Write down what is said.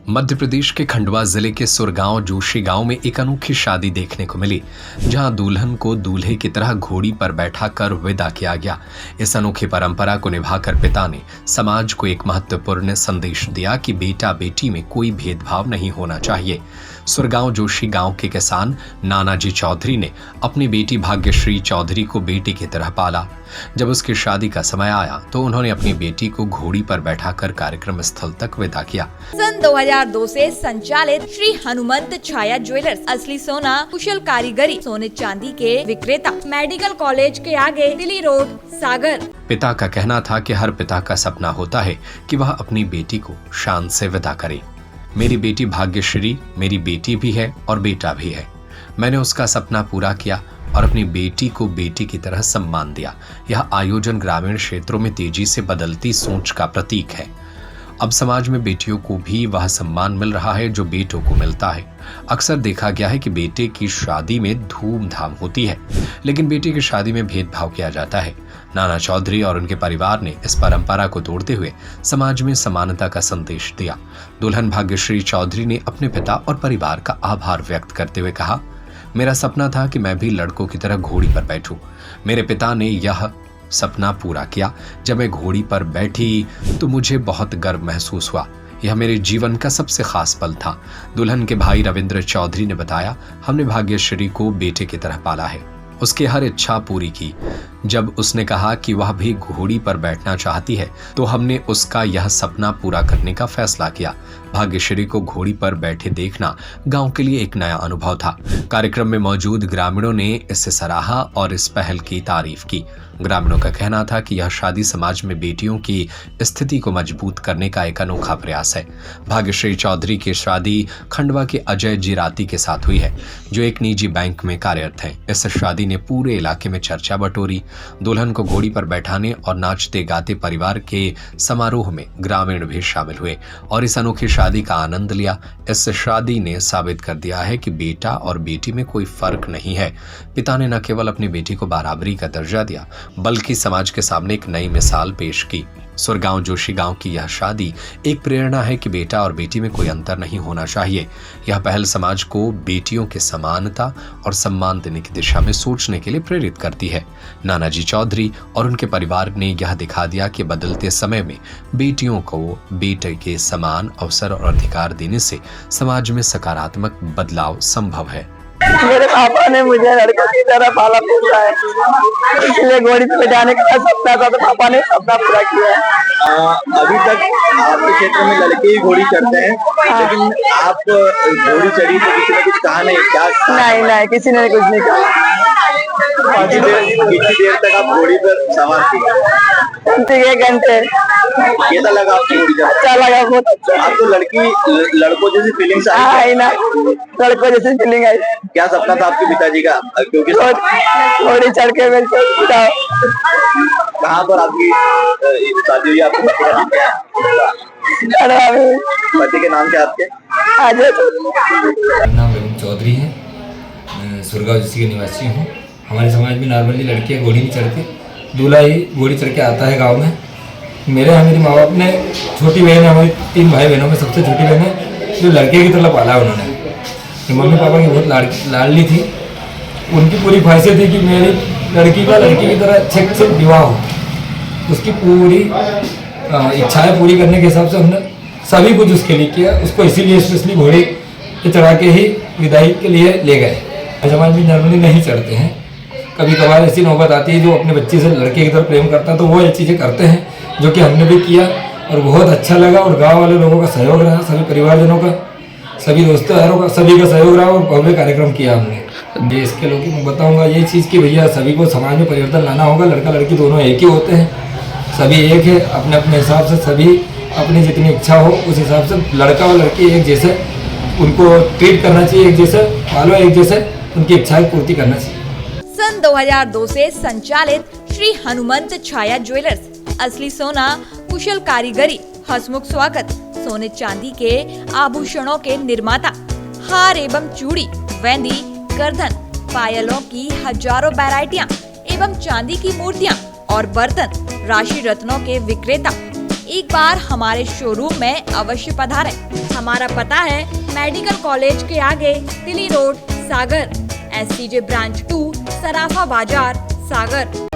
मध्य प्रदेश के खंडवा जिले के सुरगांव जोशी गांव में एक अनोखी शादी देखने को मिली, जहां दुल्हन को दूल्हे की तरह घोड़ी पर बैठा कर विदा किया गया। इस अनोखी परंपरा को निभाकर पिता ने समाज को एक महत्वपूर्ण संदेश दिया कि बेटा बेटी में कोई भेदभाव नहीं होना चाहिए। सुरगांव जोशी गांव के किसान नानाजी चौधरी ने अपनी बेटी भाग्यश्री चौधरी को बेटी की तरह पाला। जब उसकी शादी का समय आया तो उन्होंने अपनी बेटी को घोड़ी पर बैठाकर कार्यक्रम स्थल तक विदा किया। सन 2002 से संचालित श्री हनुमंत छाया ज्वेलर्स असली सोना कुशल कारीगरी सोने चांदी के विक्रेता, मेडिकल कॉलेज के आगे दिल्ली रोड, सागर। पिता का कहना था कि हर पिता का सपना होता है कि वह अपनी बेटी को शान से विदा करे। मेरी बेटी भाग्यश्री मेरी बेटी भी है और बेटा भी है। मैंने उसका सपना पूरा किया और अपनी बेटी को बेटी की तरह सम्मान दिया। यह आयोजन ग्रामीण क्षेत्रों में तेजी से बदलती सोच का प्रतीक है। अब समाज में बेटियों को भी वह सम्मान मिल रहा है जो बेटों को मिलता है। अक्सर देखा गया है कि बेटे की शादी में धूमधाम होती है, लेकिन बेटी की शादी में भेदभाव किया जाता है। नाना चौधरी और उनके परिवार ने इस परंपरा को तोड़ते हुए समाज में समानता का संदेश दिया। दुल्हन भाग्यश्री चौधरी ने अपने पिता और परिवार का आभार व्यक्त करते हुए कहा, मेरा सपना था कि मैं भी लड़कों की तरह घोड़ी पर बैठूं। मेरे पिता ने यह सपना पूरा किया। जब मैं घोड़ी पर बैठी तो मुझे बहुत गर्व महसूस हुआ। यह मेरे जीवन का सबसे खास पल था। दुल्हन के भाई रविंद्र चौधरी ने बताया, हमने भाग्यश्री को बेटे की तरह पाला है, उसकी हर इच्छा पूरी की। जब उसने कहा कि वह भी घोड़ी पर बैठना चाहती है तो हमने उसका यह सपना पूरा करने का फैसला किया। भाग्यश्री को घोड़ी पर बैठे देखना गांव के लिए एक नया अनुभव था। कार्यक्रम में मौजूद ग्रामीणों ने इसे सराहा और इस पहल की तारीफ की। ग्रामीणों का कहना था कि यह शादी समाज में बेटियों की स्थिति को मजबूत करने का एक अनोखा प्रयास है। भाग्यश्री चौधरी की शादी खंडवा के अजय जीराती के साथ हुई है, जो एक निजी बैंक में कार्यरत हैं। इस शादी ने पूरे इलाके में चर्चा बटोरी। दुल्हन को घोड़ी पर बैठाने और नाचते गाते परिवार के समारोह में ग्रामीण भी शामिल हुए और इस अनोखी शादी का आनंद लिया। इस शादी ने साबित कर दिया है कि बेटा और बेटी में कोई फर्क नहीं है। पिता ने न केवल अपनी बेटी को बराबरी का दर्जा दिया, बल्कि समाज के सामने एक नई मिसाल पेश की। सुरगांव जोशी गांव की यह शादी एक प्रेरणा है कि बेटा और बेटी में कोई अंतर नहीं होना चाहिए। यह पहल समाज को बेटियों के समानता और सम्मान देने की दिशा में सोचने के लिए प्रेरित करती है। नानाजी चौधरी और उनके परिवार ने यह दिखा दिया कि बदलते समय में बेटियों को बेटे के समान अवसर और अधिकार देने से समाज में सकारात्मक बदलाव संभव है। मेरे पापा ने मुझे लड़कों की तरह पाला पोसा है, इसलिए घोड़ी पे बैठाने का सपना था तो पापा ने सपना पूरा किया है। अभी तक आपके क्षेत्र में लड़के ही घोड़ी चढ़ते हैं, लेकिन आप घोड़ी चढ़ी तो किसी ने कुछ कहा नहीं? क्या नहीं, किसी ने कुछ नहीं कहा। कितनी देर तक आप घोड़ी पर सवार थी? 1 घंटे। कैसा लगा आपको? अच्छा लगा, बहुत अच्छा। आपको लड़कों जैसी फीलिंग्स आई ना? लड़कों जैसी फीलिंग आई। क्या सपना था आपके पिताजी का? क्योंकि घोड़ी चढ़ के कहाँ पर आपकी शादी हुई? आपको पति के नाम क्या आपके? नाम रविंद्र चौधरी है, मैं सुरगांव जोशी का निवासी हूँ। हमारे समाज में नॉर्मली लड़कियाँ घोड़ी नहीं चढ़ती, दूल्हा ही घोड़ी चढ़ के आता है गांव में। मेरे माँ बाप ने, छोटी बहन है हमारी, 3 भाई बहनों में सबसे छोटी बहन है, जो लड़के की तरह पाला उन्होंने। मम्मी पापा की बहुत लाडली थी। उनकी पूरी ख्वाहिशें थी कि मेरी लड़की की तरह अच्छे से विवाह हो। उसकी पूरी इच्छाएं पूरी करने के हिसाब से हमने सभी कुछ उसके लिए किया। उसको इसीलिए स्पेशली घोड़े पे चढ़ा के ही विदाई के लिए ले गए। समाज में नॉर्मली नहीं चढ़ते हैं, कभी कभार ऐसी नौबत आती है जो अपने बच्चे से लड़के की तरफ प्रेम करता है तो वो ये चीज़ें करते हैं, जो कि हमने भी किया और बहुत अच्छा लगा। और गाँव वाले लोगों का सहयोग रहा, सभी परिवारजनों का, सभी दोस्तों का, सभी का सहयोग रहा और भव्य कार्यक्रम किया हमने। देश के लोगों को बताऊंगा ये चीज़ कि भैया सभी को समाज में परिवर्तन लाना होगा। लड़का लड़की दोनों एक ही होते हैं, सभी एक है अपने अपने हिसाब से। सभी अपनी जितनी इच्छा हो उस हिसाब से लड़का और लड़की एक जैसे उनको ट्रीट करना चाहिए, एक जैसे पालो, एक जैसे उनकी इच्छाएं पूर्ति करना चाहिए। सन 2002 से संचालित श्री हनुमंत छाया ज्वेलर्स असली सोना कुशल कारीगरी हसमुख स्वागत सोने चांदी के आभूषणों के निर्माता, हार एवं चूड़ी, वेंदी, गर्दन, पायलों की हजारों वैरायटियां एवं चांदी की मूर्तियां और बर्तन, राशि रत्नों के विक्रेता, एक बार हमारे शोरूम में अवश्य पधारें। हमारा पता है मेडिकल कॉलेज के आगे, तिली रोड, सागर, SCJ ब्रांच 2, सराफा बाजार, सागर।